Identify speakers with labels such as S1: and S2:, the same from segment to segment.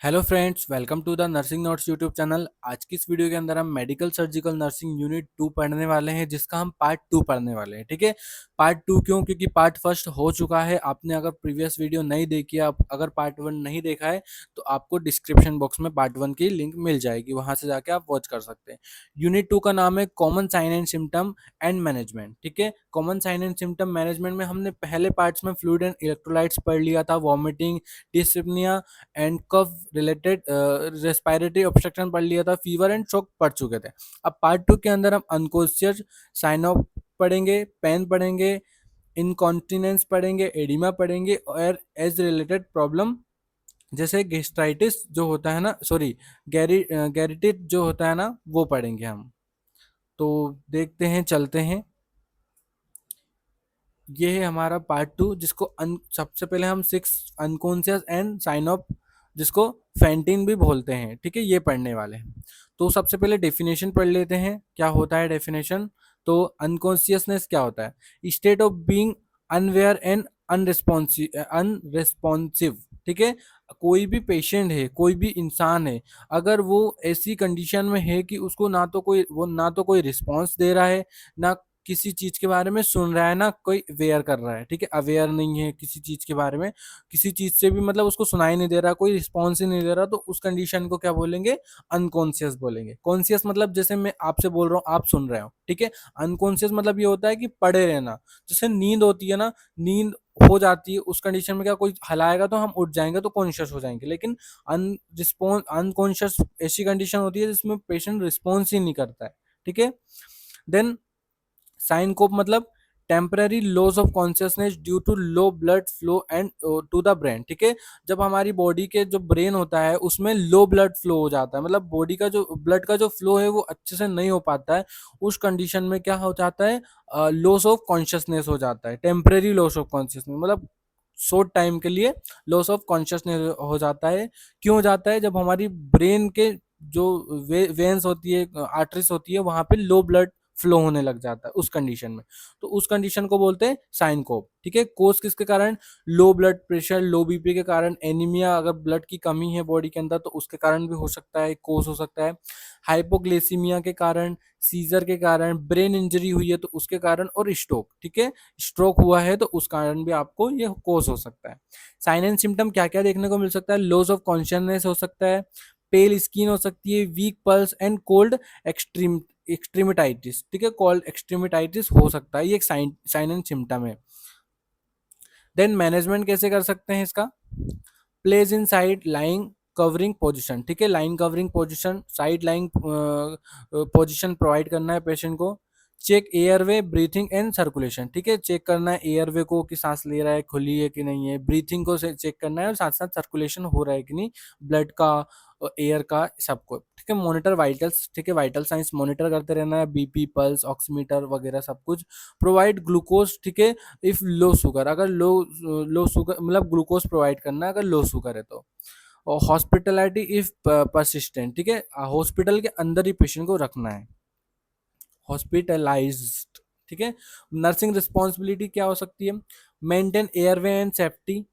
S1: Hello friends, welcome to the nursing notes YouTube channel. आज की इस वीडियो के अंदर हम मेडिकल सर्जिकल नर्सिंग यूनिट 2 पढ़ने वाले हैं, जिसका हम पार्ट 2 पढ़ने वाले हैं। ठीक है, पार्ट 2 क्यों? क्योंकि पार्ट फर्स्ट हो चुका है। आपने अगर प्रीवियस वीडियो नहीं देखी है, अगर पार्ट 1 नहीं देखा है, तो आपको डिस्क्रिप्शन बॉक्स में पार्ट 1 की लिंक मिल जाएगी, वहां से जाके आप वॉच कर सकते हैं। यूनिट 2 का नाम है common sign and symptom and management. ठीक है, common sign and symptom management में हमने पहले पार्ट्स में फ्लूइड एंड इलेक्ट्रोलाइट्स पढ़ लिया था, vomiting, dyspnoea and cough related respiratory obstruction पढ़ लिया था, फीवर एंड शॉक पढ़ चुके थे। अब पार्ट 2 के अंदर हम अनकॉन्शियस साइन ऑफ पढ़ेंगे, पेन पढ़ेंगे, इनकॉन्टिनेंस पढ़ेंगे, एडिमा पढ़ेंगे और एज रिलेटेड प्रॉब्लम जैसे गेस्ट्राइटिस जो होता है ना, सॉरी, गैरिटिस जो होता है ना, वो पढ़ेंगे हम। तो देखते हैं, चलते हैं। ये है हमारा पार्ट 2, जिसको सबसे पहले हम six unconscious and sign of, जिसको फैंटिन भी बोलते हैं। ठीक है, ये पढ़ने वाले हैं। तो सबसे पहले डेफिनेशन पढ़ लेते हैं, क्या होता है डेफिनेशन। तो अनकॉन्शियसनेस क्या होता है? State of being unaware and unresponsive. ठीक है, कोई भी पेशेंट है, कोई भी इंसान है, अगर वो ऐसी कंडीशन में है कि उसको ना तो कोई रिस्पॉन्स दे रहा है, ना किसी चीज के बारे में सुन रहा है, ना कोई अवेयर कर रहा है। ठीक है, अवेयर नहीं है किसी चीज के बारे में, किसी चीज से भी मतलब उसको सुनाई नहीं दे रहा, कोई रिस्पॉन्स ही नहीं दे रहा, तो उस कंडीशन को क्या बोलेंगे? अनकॉन्शियस बोलेंगे। कॉन्शियस मतलब जैसे मैं आपसे बोल रहा हूँ, आप सुन रहे हो। ठीक है, अनकॉन्शियस मतलब ये होता है कि पड़े रहना। जैसे नींद होती है ना, नींद हो जाती है, उस कंडीशन में क्या कोई हिलाएगा तो हम उठ जाएंगे, तो कॉन्शियस हो जाएंगे। लेकिन अनकॉन्शियस ऐसी कंडीशन होती है जिसमें पेशेंट रिस्पॉन्स ही नहीं करता है। ठीक है, देन साइनकोप मतलब temporary loss of consciousness due to low blood flow and to the brain. ठीक है, जब हमारी बॉडी के जो ब्रेन होता है उसमें लो ब्लड फ्लो हो जाता है, मतलब बॉडी का जो ब्लड का जो फ्लो है वो अच्छे से नहीं हो पाता है, उस कंडीशन में क्या हो जाता है? लॉस ऑफ कॉन्शियसनेस हो जाता है। टेम्पररी लॉस ऑफ कॉन्शियसनेस मतलब शॉर्ट टाइम के लिए लॉस ऑफ कॉन्शियसनेस हो जाता है। क्यों हो जाता है? जब हमारी ब्रेन के जो वेन्स होती है, आर्टरीज होती है, वहां पे लो ब्लड फ्लो होने लग जाता है उस कंडीशन में। तो उस कंडीशन को बोलते हैं साइनकोप। ठीक है, कोस किसके कारण? लो ब्लड प्रेशर, लो बीपी के कारण, एनीमिया, अगर ब्लड की कमी है बॉडी के अंदर तो उसके कारण भी हो सकता है, कोस हो सकता है। हाइपोग्लाइसीमिया के कारण, सीजर के कारण, ब्रेन इंजरी हुई है तो उसके कारण, और स्ट्रोक। ठीक है, स्ट्रोक हुआ है तो उस कारण भी आपको ये कोस हो सकता है। साइन एंड सिम्टम क्या क्या देखने को मिल सकता है? लॉस ऑफ कॉन्शियसनेस हो सकता है, पेल स्किन हो सकती है, weak pulse and cold extremities. ठीक है, कोल्ड एक्सट्रीमिटाइटिस हो सकता है, ये एक साइन एंड सिम्टम है। देन मैनेजमेंट कैसे कर सकते हैं इसका? Place in side lying covering position. ठीक है, lying covering position, side lying position provide करना है पेशेंट को। Check airway, breathing and circulation. ठीक है, चेक करना है एयरवे को कि सांस ले रहा है, खुली है कि नहीं है, ब्रीथिंग को चेक करना है, और साथ साथ सर्कुलेशन हो रहा है कि नहीं, ब्लड का, एयर का, सबको। ठीक है, मॉनिटर वाइटल्स। ठीक है, वाइटल साइंस मॉनिटर करते रहना है, बीपी, पल्स, ऑक्सीमीटर वगैरह सब कुछ। Provide glucose. ठीक है, इफ लो शुगर, अगर लो शुगर मतलब ग्लूकोज प्रोवाइड करना है अगर लो शुगर है तो। और हॉस्पिटलिटी इफ परसिस्टेंट। ठीक है, हॉस्पिटल के अंदर ही पेशेंट को रखना है, हॉस्पिटलाइज्ड। ठीक है, नर्सिंग रिस्पॉन्सिबिलिटी क्या हो सकती है? Maintain airway and safety,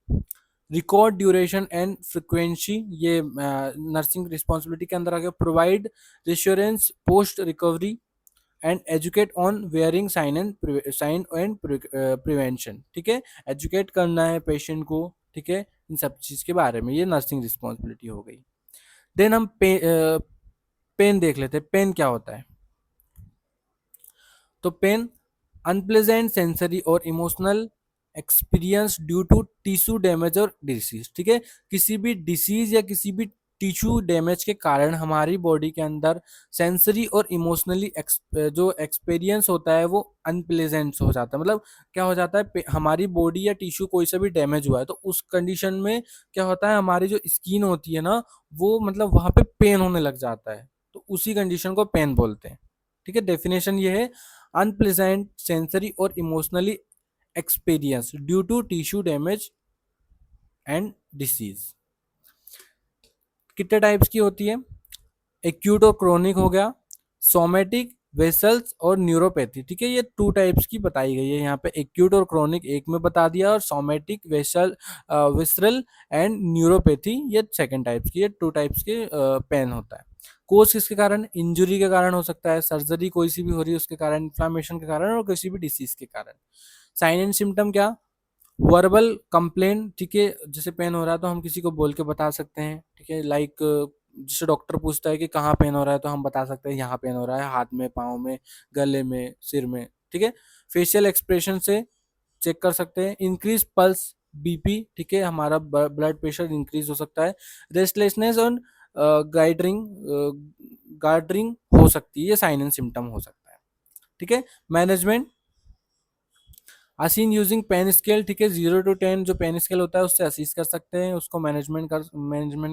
S1: record duration and frequency, ये नर्सिंग रिस्पॉन्सिबिलिटी के अंदर आ गया। Provide reassurance post recovery and educate on warning sign and prevention. ठीक है, एजुकेट करना है पेशेंट को। ठीक है, इन सब चीज के बारे में, ये नर्सिंग रिस्पॉन्सिबिलिटी हो गई। देन हम पेन देख लेते हैं। पेन क्या होता है? तो पेन अनप्लेजेंट सेंसरी और emotional experience due to tissue damage और डिसीज। ठीक है, किसी भी डिसीज या किसी भी टिश्यू डैमेज के कारण हमारी बॉडी के अंदर सेंसरी और इमोशनली जो एक्सपीरियंस होता है वो अनप्लेजेंट हो जाता है। मतलब क्या हो जाता है, हमारी बॉडी या टिश्यू कोई सा भी डैमेज हुआ है तो उस कंडीशन में क्या होता है, हमारी जो स्किन होती है ना, वो मतलब वहां पे पेन होने लग जाता है, तो उसी कंडीशन को पेन बोलते हैं। ठीक है, डेफिनेशन ये है, अनप्लेजेंट सेंसरी और emotionally experience due to tissue damage and disease. कितने टाइप्स की होती है? एक्यूट और क्रोनिक हो गया, सोमेटिक वेसल्स और न्यूरोपैथी, ठीक है। ये 2 टाइप्स की बताई गई है यहाँ पे, एक्यूट और क्रोनिक एक में बता दिया, और सोमैटिक, विसरल एंड न्यूरोपैथी ये सेकंड टाइप्स की, ये 2 टाइप्स के पेन होता है। कोज किसके कारण? इंजुरी के कारण हो सकता है, सर्जरी कोई सी भी हो रही है उसके कारण, इन्फ्लामेशन के कारण, और किसी भी डिसीज के कारण। साइन एंड सिम्टम क्या? वर्बल कंप्लेन, ठीक है, जैसे पेन हो रहा है तो हम किसी को बोल के बता सकते हैं, ठीक है। लाइक जैसे डॉक्टर पूछता है कि कहाँ पेन हो रहा है तो हम बता सकते हैं यहाँ पेन हो रहा है, हाथ में, पाँव में, गले में, सिर में, ठीक है। फेशियल एक्सप्रेशन से चेक कर सकते हैं। इंक्रीज पल्स, बीपी, ठीक है, हमारा ब्लड प्रेशर इंक्रीज हो सकता है। रेस्टलेसनेस और गाइडरिंग गार्डरिंग हो सकती है, ये साइन एंड सिम्टम हो सकता है, ठीक है। मैनेजमेंट, असीन यूजिंग पेन स्केल, ठीक है, 0 to 10 जो पेन स्केल होता है उससे असीस कर सकते हैं, उसको मैनेजमेंट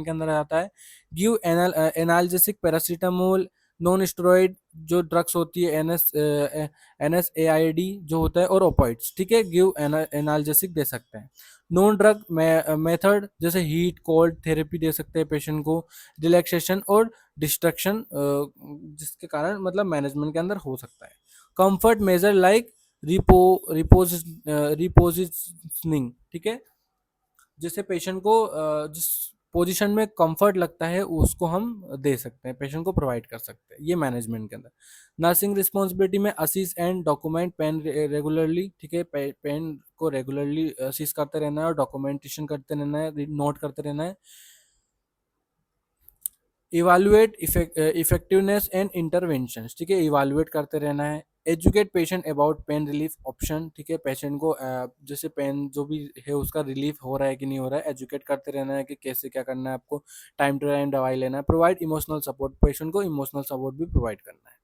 S1: के अंदर आता है। Give analgesic, paracetamol, non steroid जो ड्रग्स होती है, NSAID जो होता है, और ओपाइड्स, ठीक है, गिव एनाल्जेसिक दे सकते हैं। नॉन ड्रग मेथड जैसे हीट कोल्ड थेरेपी दे सकते हैं पेशेंट को। रिलैक्सेशन और डिस्ट्रक्शन जिसके कारण मतलब मैनेजमेंट के अंदर हो सकता है। कंफर्ट मेजर लाइक रिपोजिशनिंग, ठीक है, जिससे पेशेंट को जिस पोजीशन में कंफर्ट लगता है उसको हम दे सकते हैं, पेशेंट को प्रोवाइड कर सकते हैं, ये मैनेजमेंट के अंदर। नर्सिंग रिस्पॉन्सिबिलिटी में असीस एंड डॉक्यूमेंट पेन रेगुलरली, ठीक है, पेन को रेगुलरली असीस करते रहना है और डॉक्यूमेंटेशन करते रहना है, नोट करते रहना है। इवालुएट इफेक्टिवनेस एंड इंटरवेंशंस, ठीक है, इवालुएट करते रहना है। Educate patient about pain relief option, ठीक है, पेशेंट को जैसे पेन जो भी है उसका रिलीफ हो रहा है कि नहीं हो रहा है, एजुकेट करते रहना है कि कैसे क्या करना है आपको, टाइम टू टाइम दवाई लेना है। प्रोवाइड इमोशनल सपोर्ट, पेशेंट को इमोशनल सपोर्ट भी प्रोवाइड करना है।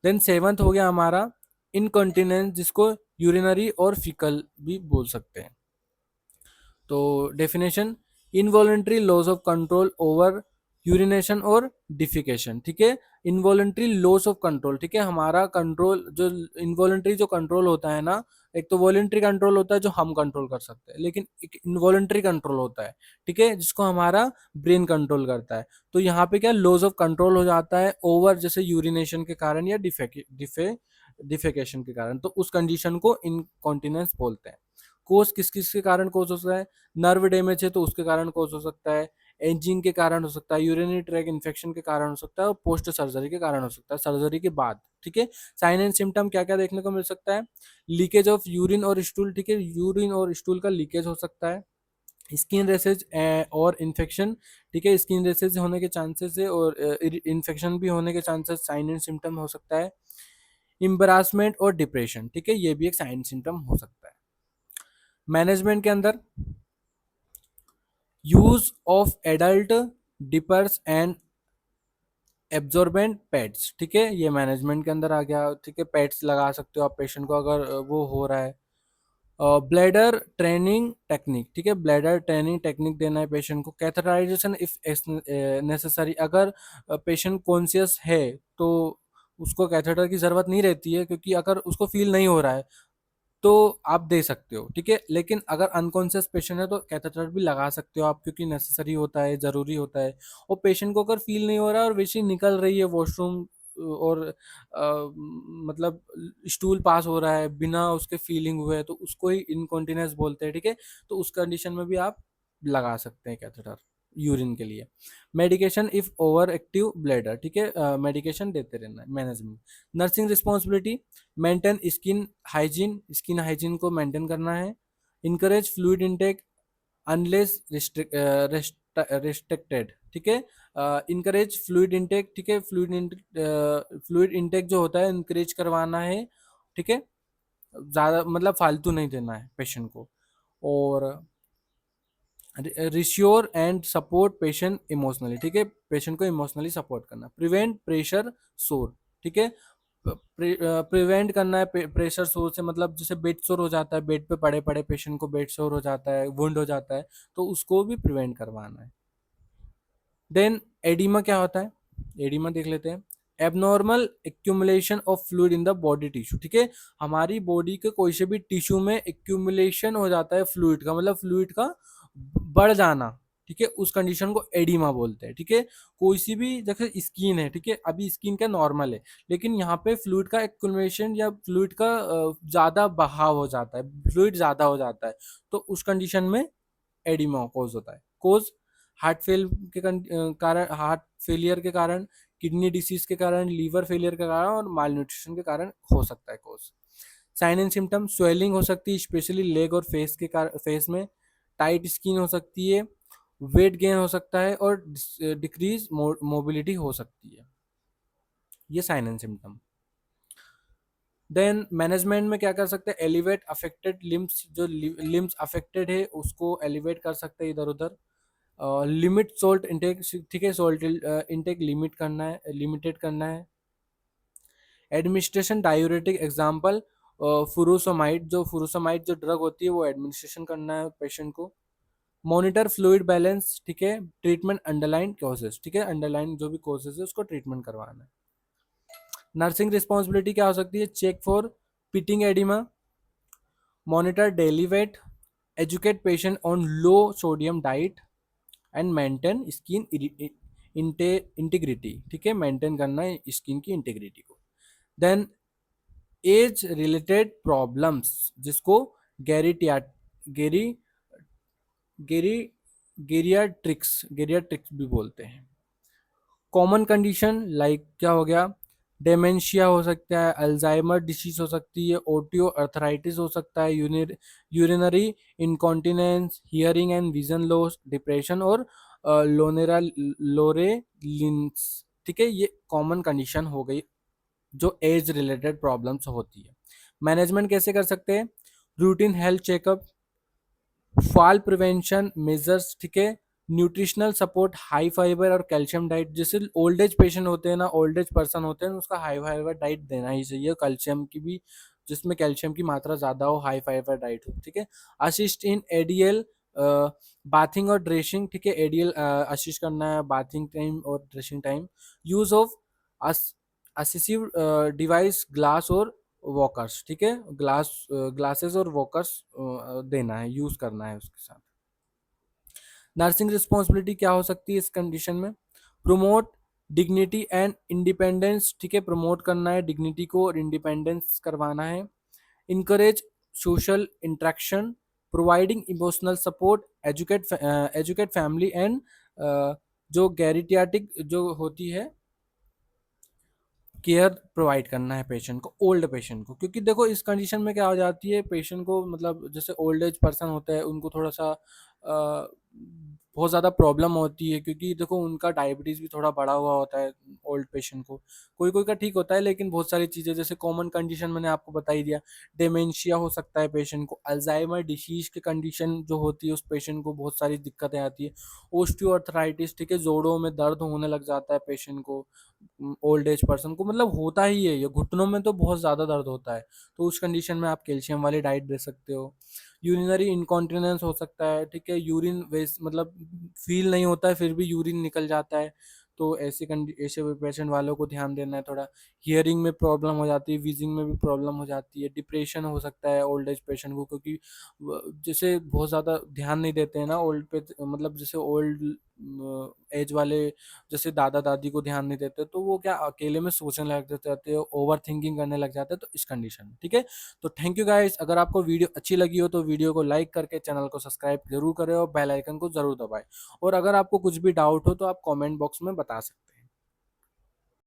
S1: देन 7th हो गया हमारा इनकॉन्टिनेंस, जिसको यूरिनरी और फीकल भी बोल सकते हैं। तो definition, involuntary loss of control over urination और डिफिकेशन, ठीक है। इनवॉलेंट्री लॉस ऑफ कंट्रोल, ठीक है, हमारा कंट्रोल जो इनवॉलेंट्री जो कंट्रोल होता है ना, एक तो वॉलेंट्री कंट्रोल होता है जो हम कंट्रोल कर सकते हैं, लेकिन एक इनवॉलेंट्री कंट्रोल होता है, ठीक है, जिसको हमारा ब्रेन कंट्रोल करता है। तो यहाँ पे क्या लॉस ऑफ कंट्रोल हो जाता है ओवर, जैसे यूरिनेशन के कारण या डिफेकेशन के कारण, तो उस कंडीशन को इनकॉन्टिनेंस बोलते हैं। कोज किस किस के कारण कोज हो सकता है? नर्व डैमेज है तो उसके कारण कोज हो सकता है, एजिंग के कारण हो सकता है, यूरिनरी ट्रैक इन्फेक्शन के कारण हो सकता है, और पोस्ट सर्जरी के कारण हो सकता है, सर्जरी के बाद, ठीक है। साइन एंड सिम्टम क्या क्या देखने को मिल सकता है? लीकेज ऑफ यूरिन और स्टूल, ठीक है, यूरिन और स्टूल का लीकेज हो सकता है। स्किन रेसेज और इन्फेक्शन, ठीक है, स्किन रेसेज होने के चांसेस है और इन्फेक्शन भी होने के चांसेस साइन एंड सिम्टम हो सकता है। एम्बरासमेंट और डिप्रेशन, ठीक है, ये भी एक साइन सिम्टम हो सकता है। मैनेजमेंट के अंदर use of adult diapers and absorbent pads, ठीक है, ये मैनेजमेंट के अंदर आ गया, ठीक है, पैड्स लगा सकते हो आप पेशेंट को अगर वो हो रहा है। ब्लैडर ट्रेनिंग टेक्निक, ठीक है, ब्लैडर ट्रेनिंग टेक्निक देना है पेशेंट को। कैथेटराइजेशन इफ नेसेसरी, अगर पेशेंट कॉन्शियस है तो उसको कैथेटर की जरूरत नहीं रहती है, क्योंकि अगर उसको फील नहीं हो रहा है तो आप दे सकते हो, ठीक है, लेकिन अगर अनकॉन्शियस पेशेंट है तो कैथेटर भी लगा सकते हो आप, क्योंकि नेसेसरी होता है, ज़रूरी होता है। और पेशेंट को अगर फील नहीं हो रहा है और वैसे ही निकल रही है वॉशरूम और मतलब स्टूल पास हो रहा है बिना उसके फीलिंग हुए, तो उसको ही इनकॉन्टिनेंस बोलते हैं, ठीक है। तो उस कंडीशन में भी आप लगा सकते हैं कैथेटर यूरिन के लिए। Medication if over active bladder, ठीक है, मेडिकेशन देते रहना है। Management, nursing responsibility, maintain skin hygiene को मेंटेन करना है। Encourage fluid intake unless restricted, ठीक है, इनकरेज फ्लूइड इनटेक, ठीक है, फ्लूइड इनटेक जो होता है इनकरेज करवाना है, ठीक है, ज़्यादा मतलब फालतू नहीं देना है पेशेंट को। और रिश्योर एंड सपोर्ट पेशेंट इमोशनली, ठीक है, पेशेंट को इमोशनली सपोर्ट करना। प्रिवेंट प्रेशर सोर, ठीक है, प्रिवेंट करना है प्रेशर सोर से, मतलब जैसे बेड सोर हो जाता है, बेड पे पड़े पड़े पेशेंट को बेड सोर हो जाता है, वुंड हो जाता है, तो उसको भी प्रिवेंट करवाना है। देन एडिमा क्या होता है? एडिमा देख लेते हैं। Abnormal accumulation of fluid in the body tissue, ठीक है, हमारी बॉडी के कोई से भी टिश्यू में एक्यूमुलेशन हो जाता है फ्लूइड का, मतलब फ्लूइड का बढ़ जाना, ठीक है, उस कंडीशन को एडिमा बोलते हैं। ठीक है, कोई सी भी जैसे स्किन है, ठीक है, अभी स्किन क्या नॉर्मल है, लेकिन यहाँ पे फ्लूइड का एक्युमुलेशन या फ्लूइड का ज्यादा बहाव हो जाता है, फ्लूइड ज्यादा हो जाता है, तो उस कंडीशन में एडिमा कोज होता है। कोज हार्ट फेल के कारण, हार्ट फेलियर के कारण, किडनी डिसीज के कारण, लीवर फेलियर के कारण और माल न्यूट्रिशन के कारण हो सकता है कोज। साइन एंड सिम्टम, स्वेलिंग हो सकती है स्पेशली लेग और फेस में, टाइट स्किन हो सकती है, वेट गेन हो सकता है और डिक्रीज मोबिलिटी हो सकती है। ये sign and symptom. Then management में क्या कर सकते हैं, एलिवेट अफेक्टेड लिम्स, जो लिम्स अफेक्टेड है उसको एलिवेट कर सकते हैं इधर उधर। लिमिट सोल्ट इंटेक, ठीक है, सोल्ट इंटेक लिमिट करना है, लिमिटेड करना है। एडमिनिस्ट्रेशन डायूरेटिक एग्जाम्पल फुरोसोमाइड, जो फुरोसोमाइड जो ड्रग होती है वो एडमिनिस्ट्रेशन करना है पेशेंट को। मॉनिटर फ्लूइड बैलेंस, ठीक है। ट्रीटमेंट अंडरलाइन कॉजेस, ठीक है, अंडरलाइन जो भी कॉजेस है उसको ट्रीटमेंट करवाना है। नर्सिंग रिस्पॉन्सिबिलिटी क्या हो सकती है, check for pitting oedema, monitor daily weight, educate patient on low sodium diet and maintain skin integrity, ठीक है, मेंटेन करना है स्किन की इंटीग्रिटी को। देन एज रिलेटेड प्रॉब्लम्स, जिसको गेरिटिया गेरी गेरी गेरियाट्रिक्स भी बोलते हैं। कॉमन कंडीशन लाइक क्या हो गया, डेमेंशिया हो सकता है, अल्जाइमर डिसीज हो सकती है, ओटियो अर्थराइटिस हो सकता है, urinary incontinence, hearing and vision loss, depression और लोनेरा लोरेलिन्स, ठीक है, ये कॉमन कंडीशन हो गई जो एज रिलेटेड प्रॉब्लम्स होती है। मैनेजमेंट कैसे कर सकते हैं, routine health checkup, fall prevention measures, ठीक है, न्यूट्रिशनल सपोर्ट, हाई फाइबर और कैल्शियम डाइट, जैसे ओल्ड एज पेशेंट होते हैं ना, ओल्ड एज पर्सन होते हैं, उसका हाई फाइबर डाइट देना ही चाहिए, कैल्शियम की भी, जिसमें कैल्शियम की मात्रा ज़्यादा हो, हाई फाइबर डाइट हो, ठीक है। असिस्ट इन एडीएल बाथिंग और ड्रेसिंग, ठीक है, एडीएल असिस्ट करना है बाथिंग टाइम और dressing time. Use of assistive device, glass और वॉकर्स, ठीक है, ग्लासेस और वॉकर्स देना है, यूज करना है उसके साथ। नर्सिंग रिस्पॉन्सिबिलिटी क्या हो सकती है इस कंडीशन में, प्रोमोट डिग्निटी एंड इंडिपेंडेंस, ठीक है, प्रमोट करना है डिग्निटी को और इंडिपेंडेंस करवाना है। Encourage social interaction, providing emotional support, educate family and जो गैरिटियाटिक जो होती है केयर प्रोवाइड करना है पेशेंट को, ओल्ड पेशेंट को, क्योंकि देखो इस कंडीशन में क्या हो जाती है पेशेंट को, मतलब जैसे ओल्ड एज पर्सन होता है उनको थोड़ा सा बहुत ज़्यादा प्रॉब्लम होती है, क्योंकि देखो उनका डायबिटीज़ भी थोड़ा बढ़ा हुआ होता है ओल्ड पेशेंट को। कोई कोई का ठीक होता है, लेकिन बहुत सारी चीज़ें जैसे कॉमन कंडीशन मैंने आपको बता ही दिया, डेमेंशिया हो सकता है पेशेंट को, अल्जाइमर डिसीज की कंडीशन जो होती है उस पेशेंट को बहुत सारी दिक्कतें आती है, ओस्टियोआर्थराइटिस, ठीक है, जोड़ों में दर्द होने लग जाता है पेशेंट को, ओल्ड एज पर्सन को, मतलब होता ही है ये, घुटनों में तो बहुत ज़्यादा दर्द होता है, तो उस कंडीशन में आप कैल्शियम वाली डाइट दे सकते हो। यूरिनरी इनकॉन्टिनेंस हो सकता है, ठीक है, यूरिन वेस्ट मतलब फील नहीं होता है फिर भी यूरिन निकल जाता है, तो ऐसे पेशेंट वालों को ध्यान देना है थोड़ा। हियरिंग में प्रॉब्लम हो जाती है, विजिंग में भी प्रॉब्लम हो जाती है, डिप्रेशन हो सकता है ओल्ड एज पेशेंट को, क्योंकि जैसे बहुत ज़्यादा ध्यान नहीं देते हैं ना ओल्ड पे, मतलब जैसे ओल्ड एज वाले जैसे दादा दादी को ध्यान नहीं देते, तो वो क्या अकेले में सोचने लग जाते हैं, ओवर थिंकिंग करने लग जाते हैं, तो इस कंडीशन में, ठीक है। तो थैंक यू गाइस, अगर आपको वीडियो अच्छी लगी हो तो वीडियो को लाइक करके चैनल को सब्सक्राइब जरूर करें और बेल आइकन को जरूर दबाएं, और अगर आपको कुछ भी डाउट हो तो आप कमेंट बॉक्स में बता सकते हैं।